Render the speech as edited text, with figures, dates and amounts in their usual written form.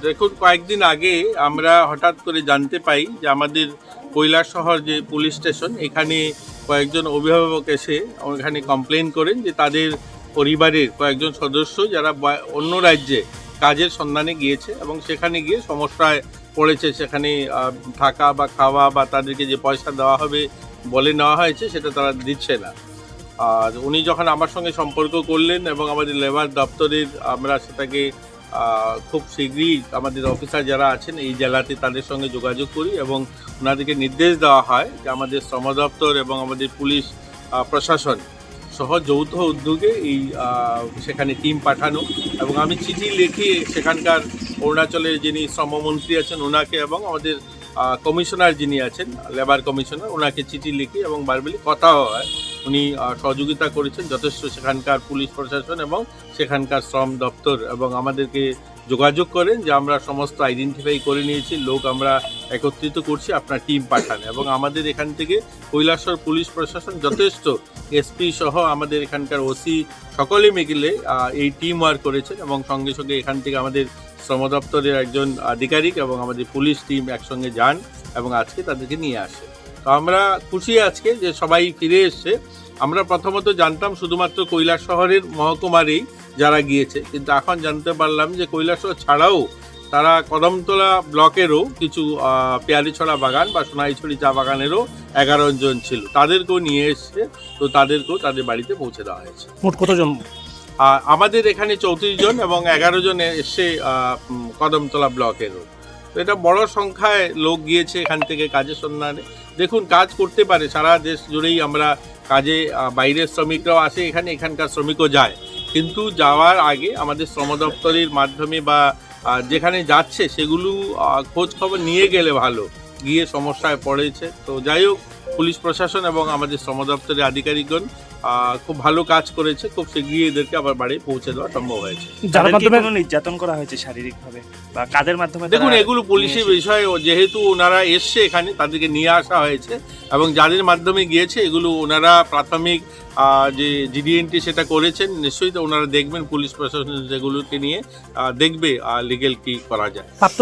দেখুন, কয়েকদিন আগে আমরা হঠাৎ করে জানতে পাই যে আমাদের কৈলাসহর যে পুলিশ স্টেশন, এখানে কয়েকজন অভিভাবক এসে ওখানে কমপ্লেন করেন যে তাদের পরিবারের কয়েকজন সদস্য যারা অন্য রাজ্যে কাজের সন্ধানে গিয়েছে এবং সেখানে গিয়ে সমস্যায় পড়েছে। সেখানে থাকা বা খাওয়া বা তাদেরকে যে পয়সা দেওয়া হবে বলে নেওয়া হয়েছে সেটা তারা দিচ্ছে না। আর উনি যখন আমার সঙ্গে সম্পর্ক করলেন এবং আমাদের লেবার দপ্তরের আমরা সেটাকে খুব শীঘ্রই আমাদের অফিসার যারা আছেন এই জেলাতে তাদের সঙ্গে যোগাযোগ করি এবং ওনাদেরকে নির্দেশ দেওয়া হয় যে আমাদের শ্রম দপ্তর এবং আমাদের পুলিশ প্রশাসন সহ যৌথ উদ্যোগে এই সেখানে টিম পাঠানো। এবং আমি চিঠি লিখে সেখানকার অরুণাচলের যিনি শ্রমমন্ত্রী আছেন ওনাকে এবং আমাদের কমিশনার যিনি আছেন লেবার কমিশনার ওনাকে চিঠি লিখি এবং বারবারই কথা হয়। উনি সহযোগিতা করেছেন যথেষ্ট, সেখানকার পুলিশ প্রশাসন এবং সেখানকার শ্রম দপ্তর এবং আমাদেরকে যোগাযোগ করেন যে আমরা সমস্ত আইডেন্টিফাই করে নিয়েছি, লোক আমরা একত্রিত করছি, আপনার টিম পাঠান। এবং আমাদের এখান থেকে কৈলাসহর পুলিশ প্রশাসন যথেষ্ট, এসপি সহ আমাদের এখানকার ওসি সকলে মিলে এই টিম ওয়ার্ক করেছেন এবং সঙ্গে সঙ্গে এখান থেকে আমাদের শ্রম দপ্তরের একজন আধিকারিক এবং আমাদের পুলিশ টিম একসঙ্গে যান এবং আজকে তাদেরকে নিয়ে আসে। তো আমরা খুশি আজকে যে সবাই ফিরে এসছে। আমরা প্রথমত জানতাম শুধুমাত্র কৈলাসহরের মহকুমারেই যারা গিয়েছে, কিন্তু এখন জানতে পারলাম যে কৈলাসহর ছাড়াও তারা কদমতলা ব্লকেরও কিছু পেয়ারিছড়া বাগান বা সোনাইছড়ি চা বাগানেরও 11 জন ছিল, তাদেরকেও নিয়ে এসছে। তো তাদেরকেও তাদের বাড়িতে পৌঁছে দেওয়া হয়েছে। মোট কতজন? আমাদের এখানে 34 জন এবং 11 জন এসছে কদমতলা ব্লকেরও। তো এটা বড় সংখ্যায় লোক গিয়েছে এখান থেকে কাজের সন্ধানে। দেখুন, কাজ করতে পারে সারা দেশ জুড়েই, আমরা কাজে বাইরের শ্রমিকরাও আসে এখানে, এখানকার শ্রমিকও যায়, কিন্তু যাওয়ার আগে আমাদের শ্রম দপ্তরের মাধ্যমে বা যেখানে যাচ্ছে সেগুলো খোঁজ খবর নিয়ে গেলে ভালো, গিয়ে সমস্যায় পড়েছে। তো যাই হোক, পুলিশ প্রশাসন এবং আমাদের শ্রম দপ্তরের আধিকারিকগণ খুব ভালো কাজ করেছে, খুব শীঘ্রই এদেরকে আবার বাড়ি পৌঁছে দেওয়া সম্ভব হয়েছে। যার মাধ্যমে নির্যাতন করা হয়েছে শারীরিকভাবে বা কাদের মাধ্যমে? দেখুন, এগুলো পুলিশের বিষয়, যেহেতু ওনারা এসছে এখানে তাদেরকে নিয়ে আসা হয়েছে এবং যাদের মাধ্যমে গিয়েছে এগুলো ওনারা প্রাথমিক যে জিডিএনটি সেটা করেছেন, নিশ্চয়ই তো ওনারা দেখবেন, পুলিশ প্রশাসন সেগুলোকে নিয়ে দেখবে লিগেল কি করা যায়। প্রাপ্ত